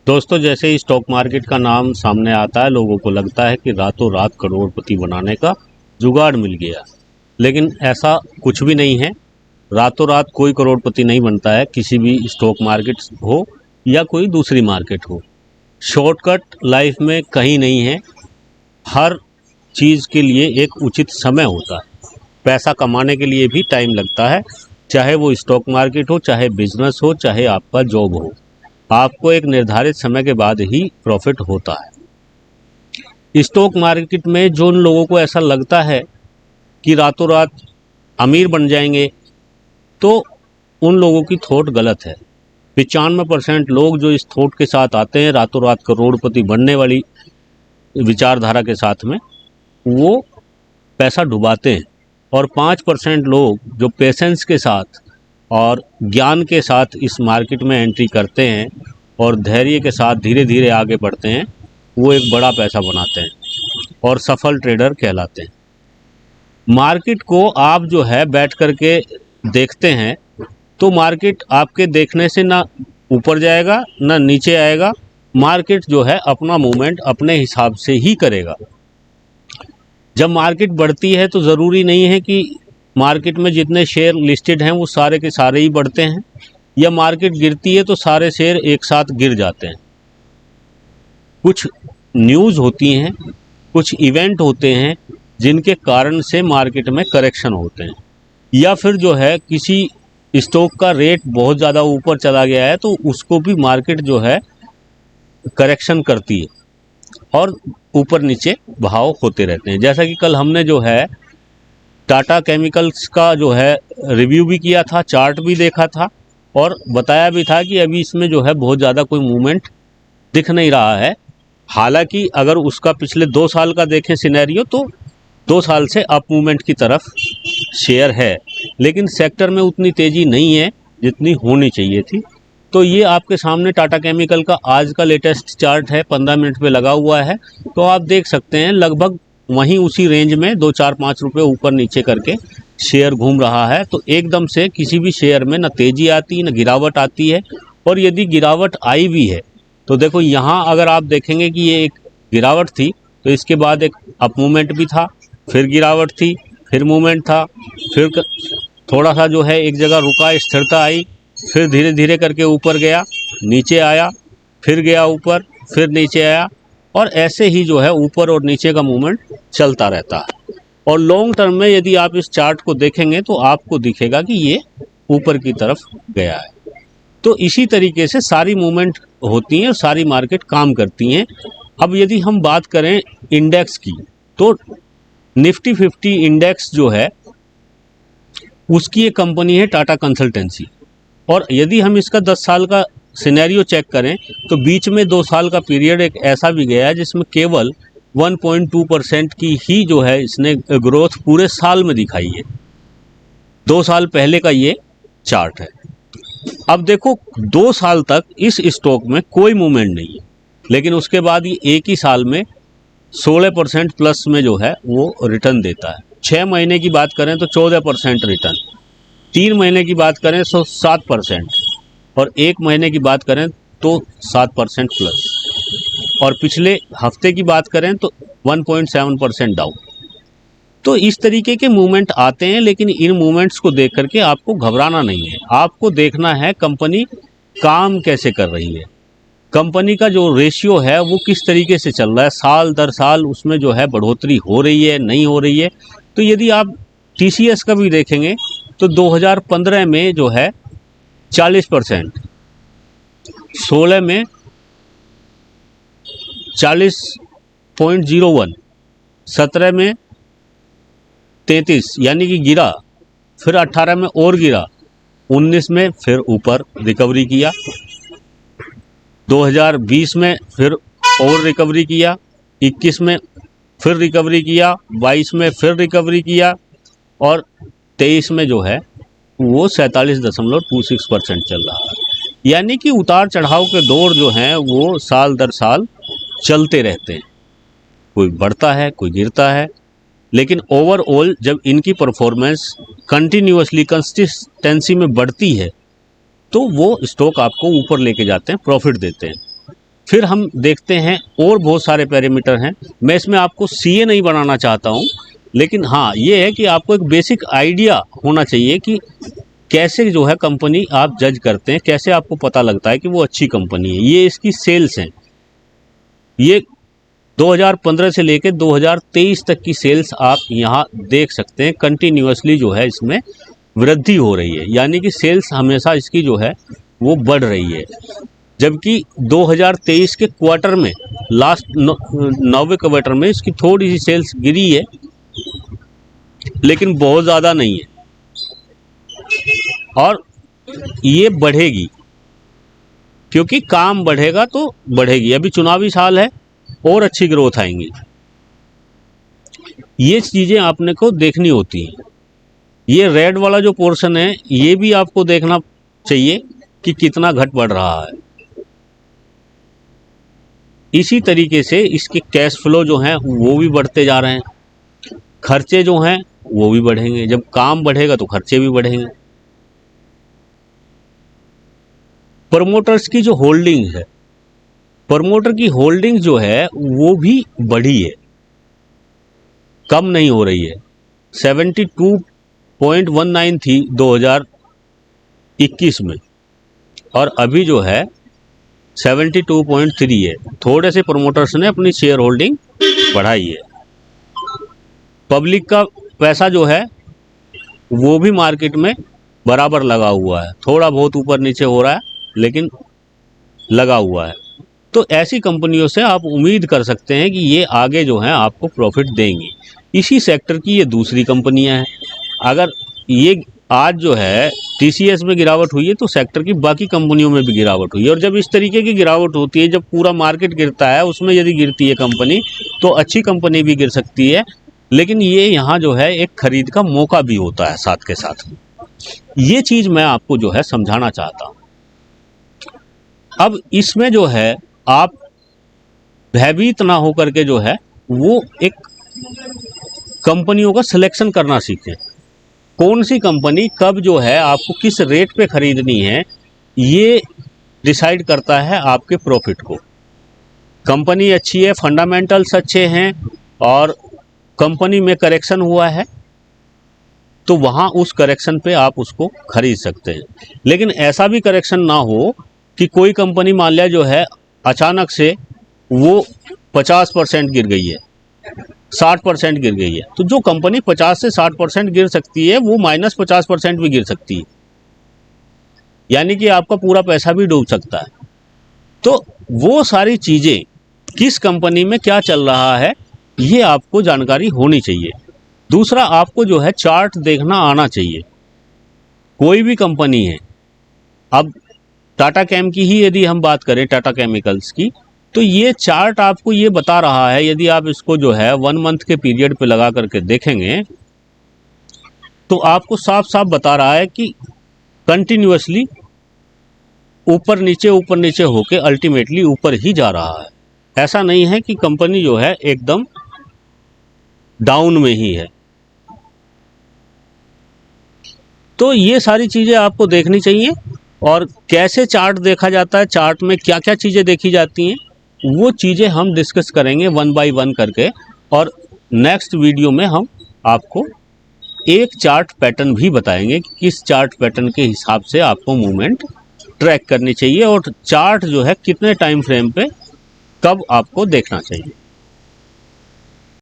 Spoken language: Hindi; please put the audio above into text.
दोस्तों, जैसे ही स्टॉक मार्केट का नाम सामने आता है लोगों को लगता है कि रातों रात करोड़पति बनाने का जुगाड़ मिल गया। लेकिन ऐसा कुछ भी नहीं है। रातों रात कोई करोड़पति नहीं बनता है, किसी भी स्टॉक मार्केट हो या कोई दूसरी मार्केट हो। शॉर्टकट लाइफ में कहीं नहीं है। हर चीज़ के लिए एक उचित समय होता है। पैसा कमाने के लिए भी टाइम लगता है, चाहे वो स्टॉक मार्केट हो, चाहे बिजनेस हो, चाहे आपका जॉब हो। आपको एक निर्धारित समय के बाद ही प्रॉफिट होता है। स्टॉक मार्केट में जो उन लोगों को ऐसा लगता है कि रातों रात अमीर बन जाएंगे, तो उन लोगों की थॉट गलत है। 95% लोग जो इस थॉट के साथ आते हैं, रातों रात करोड़पति बनने वाली विचारधारा के साथ में, वो पैसा डुबाते हैं। और 5% लोग जो पेशेंस के साथ और ज्ञान के साथ इस मार्केट में एंट्री करते हैं और धैर्य के साथ धीरे धीरे आगे बढ़ते हैं, वो एक बड़ा पैसा बनाते हैं और सफल ट्रेडर कहलाते हैं। मार्केट को आप जो है बैठ करके देखते हैं तो मार्केट आपके देखने से ना ऊपर जाएगा ना नीचे आएगा। मार्केट जो है अपना मूवमेंट अपने हिसाब से ही करेगा। जब मार्केट बढ़ती है तो ज़रूरी नहीं है कि मार्केट में जितने शेयर लिस्टेड हैं वो सारे के सारे ही बढ़ते हैं, या मार्केट गिरती है तो सारे शेयर एक साथ गिर जाते हैं। कुछ न्यूज़ होती हैं, कुछ इवेंट होते हैं जिनके कारण से मार्केट में करेक्शन होते हैं, या फिर जो है किसी स्टॉक का रेट बहुत ज़्यादा ऊपर चला गया है तो उसको भी मार्केट जो है करेक्शन करती है और ऊपर नीचे भाव होते रहते हैं। जैसा कि कल हमने जो है टाटा केमिकल्स का जो है रिव्यू भी किया था, चार्ट भी देखा था और बताया भी था कि अभी इसमें जो है बहुत ज़्यादा कोई मूवमेंट दिख नहीं रहा है। हालांकि अगर उसका पिछले 2 साल का देखें सिनेरियो तो 2 साल से अप मूवमेंट की तरफ शेयर है, लेकिन सेक्टर में उतनी तेज़ी नहीं है जितनी होनी चाहिए थी। तो ये आपके सामने टाटा केमिकल का आज का लेटेस्ट चार्ट है, 15 मिनट पे लगा हुआ है। तो आप देख सकते हैं लगभग वहीं उसी रेंज में 2, 4, 5 रुपये ऊपर नीचे करके शेयर घूम रहा है। तो एकदम से किसी भी शेयर में न तेज़ी आती न गिरावट आती है। और यदि गिरावट आई भी है तो देखो यहाँ अगर आप देखेंगे कि ये एक गिरावट थी तो इसके बाद एक अप मूवमेंट भी था, फिर गिरावट थी, फिर मूवमेंट था, फिर थोड़ा सा जो है एक जगह रुका, स्थिरता आई, फिर धीरे धीरे करके ऊपर गया, नीचे आया, फिर गया ऊपर, फिर नीचे आया, और ऐसे ही जो है ऊपर और नीचे का मूवमेंट चलता रहता है। और लॉन्ग टर्म में यदि आप इस चार्ट को देखेंगे तो आपको दिखेगा कि ये ऊपर की तरफ गया है। तो इसी तरीके से सारी मूवमेंट होती हैं और सारी मार्केट काम करती हैं। अब यदि हम बात करें इंडेक्स की तो निफ्टी 50 इंडेक्स जो है उसकी एक कंपनी है टाटा कंसल्टेंसी। और यदि हम इसका 10 साल का सिनेरियो चेक करें तो बीच में 2 साल का पीरियड एक ऐसा भी गया है जिसमें केवल 1.2% की ही जो है इसने ग्रोथ पूरे साल में दिखाई है। 2 साल पहले का ये चार्ट है। अब देखो 2 साल तक इस स्टॉक में कोई मूवमेंट नहीं है, लेकिन उसके बाद ये एक ही साल में 16% प्लस में जो है वो रिटर्न देता है। 6 महीने की बात करें तो 14% रिटर्न, 3 महीने की बात करें तो 7%, और 1 महीने की बात करें तो 7% प्लस, और पिछले हफ्ते की बात करें तो 1.7% डाउन। तो इस तरीके के मूवमेंट आते हैं, लेकिन इन मूवमेंट्स को देख करके आपको घबराना नहीं है। आपको देखना है कंपनी काम कैसे कर रही है, कंपनी का जो रेशियो है वो किस तरीके से चल रहा है, साल दर साल उसमें जो है बढ़ोतरी हो रही है नहीं हो रही है। तो यदि आप टीसीएस का भी देखेंगे तो 2015 में जो है 40%, 16 में 40.01, 17 में 33 यानी कि गिरा, फिर 18 में और गिरा, 19 में फिर ऊपर रिकवरी किया, 2020 में फिर और रिकवरी किया, 21 में फिर रिकवरी किया, 22 में फिर रिकवरी किया, और 23 में जो है वो 47.26% चल रहा है। यानी कि उतार चढ़ाव के दौर जो हैं वो साल दर साल चलते रहते हैं, कोई बढ़ता है कोई गिरता है, लेकिन ओवरऑल जब इनकी परफॉर्मेंस कंटिन्यूअसली कंसिस्टेंसी में बढ़ती है तो वो स्टॉक आपको ऊपर लेके जाते हैं, प्रॉफिट देते हैं। फिर हम देखते हैं और बहुत सारे पैरामीटर हैं। मैं इसमें आपको सीए नहीं बनाना चाहता हूं, लेकिन हाँ ये है कि आपको एक बेसिक आइडिया होना चाहिए कि कैसे जो है कंपनी आप जज करते हैं, कैसे आपको पता लगता है कि वो अच्छी कंपनी है। ये इसकी सेल्स हैं, ये 2015 से लेकर 2023 तक की सेल्स आप यहाँ देख सकते हैं। कंटिन्यूअसली जो है इसमें वृद्धि हो रही है, यानी कि सेल्स हमेशा इसकी जो है वो बढ़ रही है। जबकि 2023 के क्वार्टर में, लास्ट 9वें क्वार्टर में इसकी थोड़ी सी सेल्स गिरी है, लेकिन बहुत ज़्यादा नहीं है, और ये बढ़ेगी क्योंकि काम बढ़ेगा तो बढ़ेगी। अभी चुनावी साल है और अच्छी ग्रोथ आएंगी। ये चीज़ें आपने को देखनी होती हैं। ये रेड वाला जो पोर्शन है ये भी आपको देखना चाहिए कि कितना घट बढ़ रहा है। इसी तरीके से इसके कैश फ्लो जो हैं वो भी बढ़ते जा रहे हैं, खर्चे जो हैं वो भी बढ़ेंगे। जब काम बढ़ेगा तो खर्चे भी बढ़ेंगे। प्रमोटर्स की जो होल्डिंग है, प्रमोटर की होल्डिंग जो है वो भी बढ़ी है, कम नहीं हो रही है। 72.19 थी 2021 में, और अभी जो है 72.3 है। थोड़े से प्रमोटर्स ने अपनी शेयर होल्डिंग बढ़ाई है। पब्लिक का पैसा जो है वो भी मार्केट में बराबर लगा हुआ है, थोड़ा बहुत ऊपर नीचे हो रहा है लेकिन लगा हुआ है। तो ऐसी कंपनियों से आप उम्मीद कर सकते हैं कि ये आगे जो है आपको प्रॉफिट देंगी। इसी सेक्टर की ये दूसरी कंपनियां हैं। अगर ये आज जो है टीसीएस में गिरावट हुई है तो सेक्टर की बाकी कंपनियों में भी गिरावट हुई है। और जब इस तरीके की गिरावट होती है, जब पूरा मार्केट गिरता है, उसमें यदि गिरती है कंपनी तो अच्छी कंपनी भी गिर सकती है। लेकिन ये यहाँ जो है एक खरीद का मौका भी होता है साथ के साथ। ये चीज़ मैं आपको जो है समझाना चाहता हूँ। अब इसमें जो है आप भयभीत ना होकर के जो है वो एक कंपनियों का सिलेक्शन करना सीखें। कौन सी कंपनी कब जो है आपको किस रेट पे खरीदनी है, ये डिसाइड करता है आपके प्रॉफिट को। कंपनी अच्छी है, फंडामेंटल्स अच्छे हैं और कंपनी में करेक्शन हुआ है तो वहाँ उस करेक्शन पे आप उसको खरीद सकते हैं। लेकिन ऐसा भी करेक्शन ना हो कि कोई कंपनी मान लिया जो है अचानक से वो 50% गिर गई है, 60% गिर गई है। तो जो कंपनी 50 से 60% गिर सकती है वो -50% भी गिर सकती है, यानी कि आपका पूरा पैसा भी डूब सकता है। तो वो सारी चीज़ें, किस कंपनी में क्या चल रहा है, ये आपको जानकारी होनी चाहिए। दूसरा, आपको जो है चार्ट देखना आना चाहिए। कोई भी कंपनी है, अब टाटा केम की ही यदि हम बात करें, टाटा केमिकल्स की, तो ये चार्ट आपको ये बता रहा है, यदि आप इसको जो है 1 मंथ के पीरियड पे लगा करके देखेंगे तो आपको साफ साफ बता रहा है कि कंटिन्यूअसली ऊपर नीचे होके अल्टीमेटली ऊपर ही जा रहा है। ऐसा नहीं है कि कंपनी जो है एकदम डाउन में ही है। तो ये सारी चीज़ें आपको देखनी चाहिए। और कैसे चार्ट देखा जाता है, चार्ट में क्या क्या चीज़ें देखी जाती हैं, वो चीज़ें हम डिस्कस करेंगे 1 बाय 1 करके। और नेक्स्ट वीडियो में हम आपको एक चार्ट पैटर्न भी बताएंगे कि किस चार्ट पैटर्न के हिसाब से आपको मूवमेंट ट्रैक करनी चाहिए और चार्ट जो है कितने टाइम फ्रेम पे कब आपको देखना चाहिए।